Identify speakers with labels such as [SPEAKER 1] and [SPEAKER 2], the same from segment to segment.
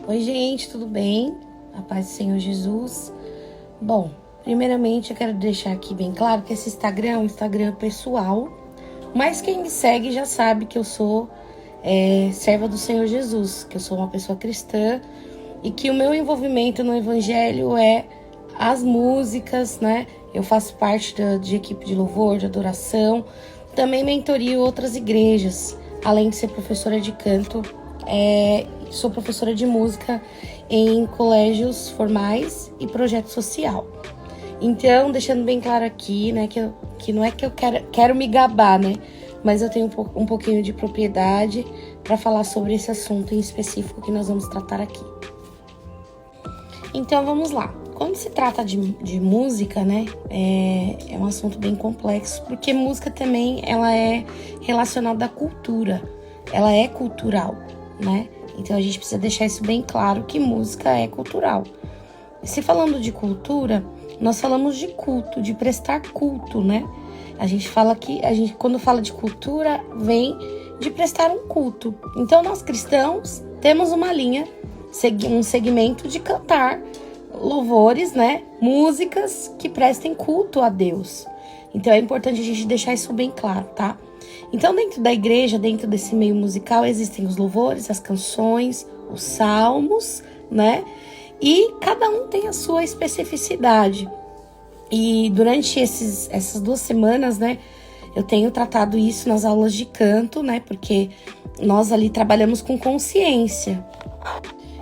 [SPEAKER 1] Oi, gente, tudo bem? A paz do Senhor Jesus. Bom, primeiramente eu quero deixar aqui bem claro que esse Instagram é um Instagram pessoal, mas quem me segue já sabe que eu sou serva do Senhor Jesus, que eu sou uma pessoa cristã e que o meu envolvimento no Evangelho é as músicas, né? Eu faço parte de equipe de louvor, de adoração, também mentorio outras igrejas, além de ser professora de canto. Sou professora de música em colégios formais e projeto social. Então, deixando bem claro aqui, né, que não é que eu quero me gabar, né, mas eu tenho um pouquinho de propriedade para falar sobre esse assunto em específico que nós vamos tratar aqui. Então, vamos lá. Quando se trata de música, né, é um assunto bem complexo, porque música também ela é relacionada à cultura, ela é cultural, né? Então a gente precisa deixar isso bem claro que música é cultural. Se falando de cultura, nós falamos de culto, de prestar culto, né? A gente fala que quando fala de cultura vem de prestar um culto. Então nós cristãos temos uma linha, um segmento de cantar louvores, né? Músicas que prestem culto a Deus. Então é importante a gente deixar isso bem claro, tá? Então, dentro da igreja, dentro desse meio musical, existem os louvores, as canções, os salmos, né? E cada um tem a sua especificidade. E durante essas 2 semanas, né, eu tenho tratado isso nas aulas de canto, né? Porque nós ali trabalhamos com consciência.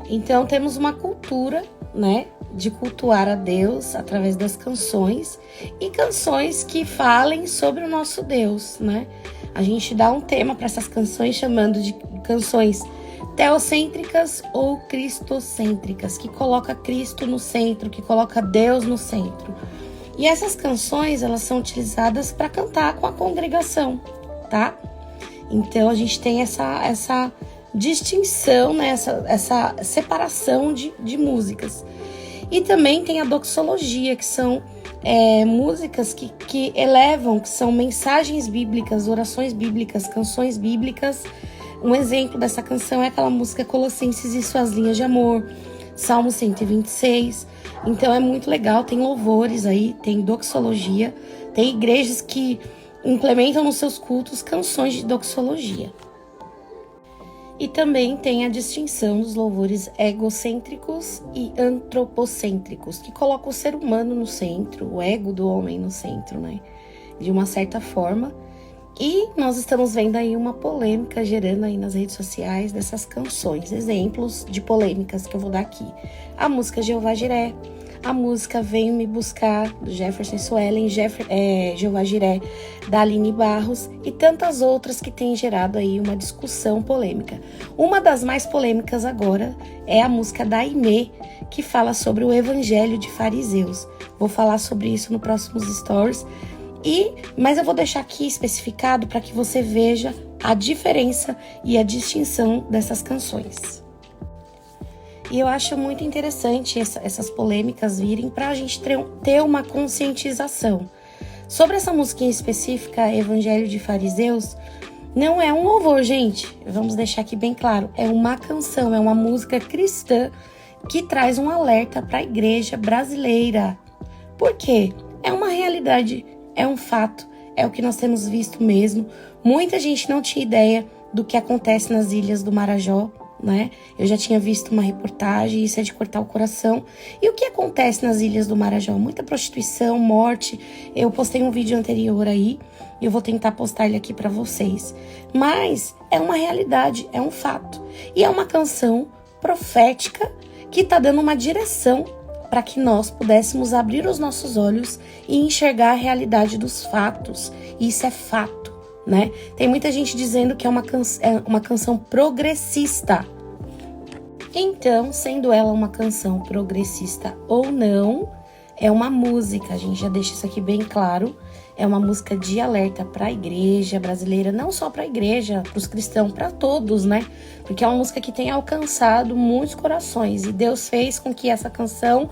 [SPEAKER 1] Então, temos uma cultura, né, de cultuar a Deus através das canções e canções que falem sobre o nosso Deus, né? A gente dá um tema para essas canções chamando de canções teocêntricas ou cristocêntricas, que coloca Cristo no centro, que coloca Deus no centro. E essas canções, elas são utilizadas para cantar com a congregação, tá? Então a gente tem essa distinção, né? essa separação de músicas. E também tem a doxologia, que são músicas que elevam, que são mensagens bíblicas, orações bíblicas, canções bíblicas. Um exemplo dessa canção é aquela música Colossenses e suas linhas de amor, Salmo 126. Então é muito legal, tem louvores aí, tem doxologia, tem igrejas que implementam nos seus cultos canções de doxologia. E também tem a distinção dos louvores egocêntricos e antropocêntricos, que colocam o ser humano no centro, o ego do homem no centro, né? De uma certa forma. E nós estamos vendo aí uma polêmica gerando aí nas redes sociais dessas canções. Exemplos de polêmicas que eu vou dar aqui. A música Jeová Jiré, a música Venho Me Buscar, do Jefferson Suelen, Jeová Jiré, da Aline Barros e tantas outras que têm gerado aí uma discussão polêmica. Uma das mais polêmicas agora é a música da Aimee, que fala sobre o evangelho de fariseus. Vou falar sobre isso no próximos stories, mas eu vou deixar aqui especificado para que você veja a diferença e a distinção dessas canções. E eu acho muito interessante essas polêmicas virem para a gente ter uma conscientização. Sobre essa música em específica, Evangelho de Fariseus, não é um louvor, gente. Vamos deixar aqui bem claro. É uma canção, é uma música cristã que traz um alerta para a igreja brasileira. Por quê? É uma realidade, é um fato, é o que nós temos visto mesmo. Muita gente não tinha ideia do que acontece nas ilhas do Marajó, né? Eu já tinha visto uma reportagem, isso é de cortar o coração. E o que acontece nas ilhas do Marajó? Muita prostituição, morte. Eu postei um vídeo anterior aí e eu vou tentar postar ele aqui para vocês. Mas é uma realidade, é um fato. E é uma canção profética que tá dando uma direção para que nós pudéssemos abrir os nossos olhos e enxergar a realidade dos fatos. E isso é fato, né? Tem muita gente dizendo que é uma canção progressista. Então, sendo ela uma canção progressista ou não, é uma música, a gente já deixa isso aqui bem claro, é uma música de alerta para a igreja brasileira, não só para a igreja, para os cristãos, para todos, né? Porque é uma música que tem alcançado muitos corações e Deus fez com que essa canção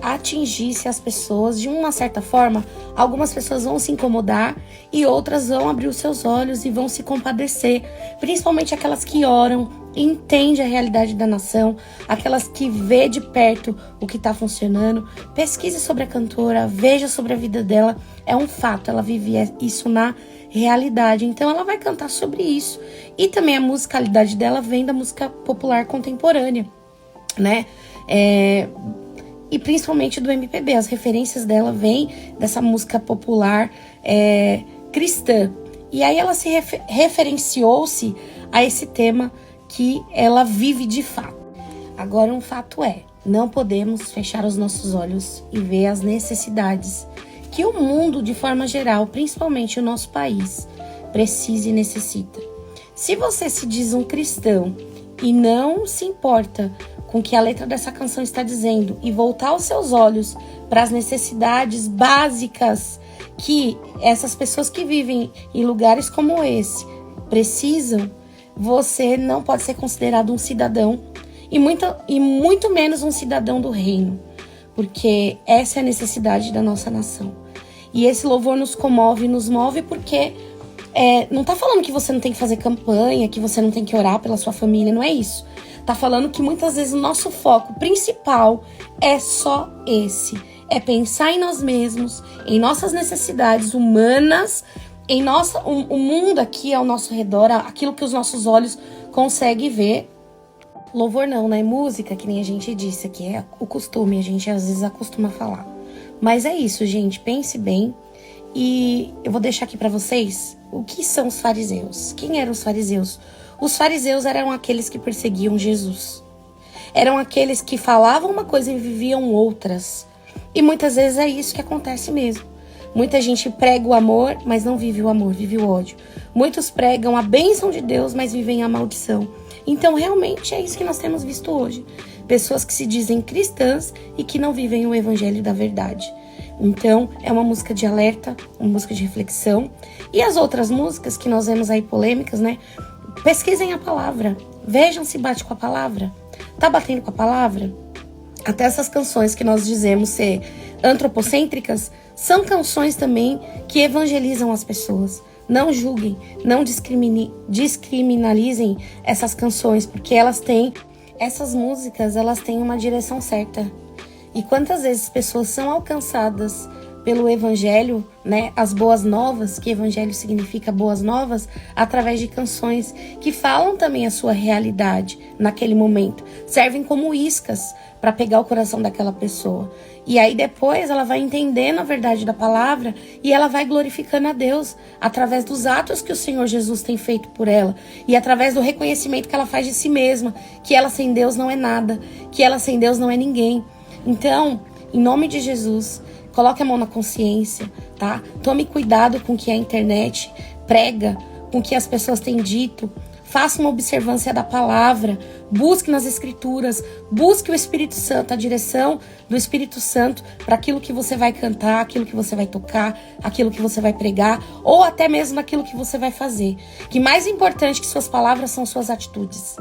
[SPEAKER 1] atingisse as pessoas de uma certa forma, algumas pessoas vão se incomodar e outras vão abrir os seus olhos e vão se compadecer, principalmente aquelas que oram, entendem a realidade da nação, aquelas que vê de perto o que está funcionando. Pesquise sobre a cantora, veja sobre a vida dela, é um fato, ela vive isso na realidade, então ela vai cantar sobre isso. E também a musicalidade dela vem da música popular contemporânea, né? E principalmente do MPB, as referências dela vêm dessa música popular cristã. E aí ela se referenciou-se a esse tema que ela vive de fato. Agora, um fato não podemos fechar os nossos olhos e ver as necessidades que o mundo, de forma geral, principalmente o nosso país, precisa e necessita. Se você se diz um cristão e não se importa com o que a letra dessa canção está dizendo e voltar os seus olhos para as necessidades básicas que essas pessoas que vivem em lugares como esse precisam, você não pode ser considerado um cidadão e muito menos um cidadão do reino, porque essa é a necessidade da nossa nação. E esse louvor nos comove, nos move, porque não tá falando que você não tem que fazer campanha, que você não tem que orar pela sua família, não é isso. Tá falando que muitas vezes o nosso foco principal é só esse. É pensar em nós mesmos, em nossas necessidades humanas, o mundo aqui ao nosso redor, aquilo que os nossos olhos conseguem ver. Louvor não, né? Música, que nem a gente disse aqui, é o costume, a gente às vezes acostuma falar. Mas é isso, gente, pense bem. E eu vou deixar aqui para vocês o que são os fariseus. Quem eram os fariseus? Os fariseus eram aqueles que perseguiam Jesus. Eram aqueles que falavam uma coisa e viviam outras. E muitas vezes é isso que acontece mesmo. Muita gente prega o amor, mas não vive o amor, vive o ódio. Muitos pregam a bênção de Deus, mas vivem a maldição. Então, realmente, é isso que nós temos visto hoje. Pessoas que se dizem cristãs e que não vivem o evangelho da verdade. Então, é uma música de alerta, uma música de reflexão. E as outras músicas que nós vemos aí polêmicas, né? Pesquisem a palavra. Vejam se bate com a palavra. Tá batendo com a palavra? Até essas canções que nós dizemos ser antropocêntricas são canções também que evangelizam as pessoas. Não julguem, não descriminalizem essas canções, porque essas músicas, elas têm uma direção certa. E quantas vezes pessoas são alcançadas pelo evangelho, né? As boas novas, que evangelho significa boas novas, através de canções que falam também a sua realidade naquele momento. Servem como iscas para pegar o coração daquela pessoa. E aí depois ela vai entendendo a verdade da palavra e ela vai glorificando a Deus através dos atos que o Senhor Jesus tem feito por ela e através do reconhecimento que ela faz de si mesma, que ela sem Deus não é nada, que ela sem Deus não é ninguém. Então, em nome de Jesus, coloque a mão na consciência, tá? Tome cuidado com o que a internet prega, com o que as pessoas têm dito. Faça uma observância da palavra, busque nas escrituras, busque o Espírito Santo, a direção do Espírito Santo para aquilo que você vai cantar, aquilo que você vai tocar, aquilo que você vai pregar, ou até mesmo aquilo que você vai fazer. Que mais importante que suas palavras são suas atitudes.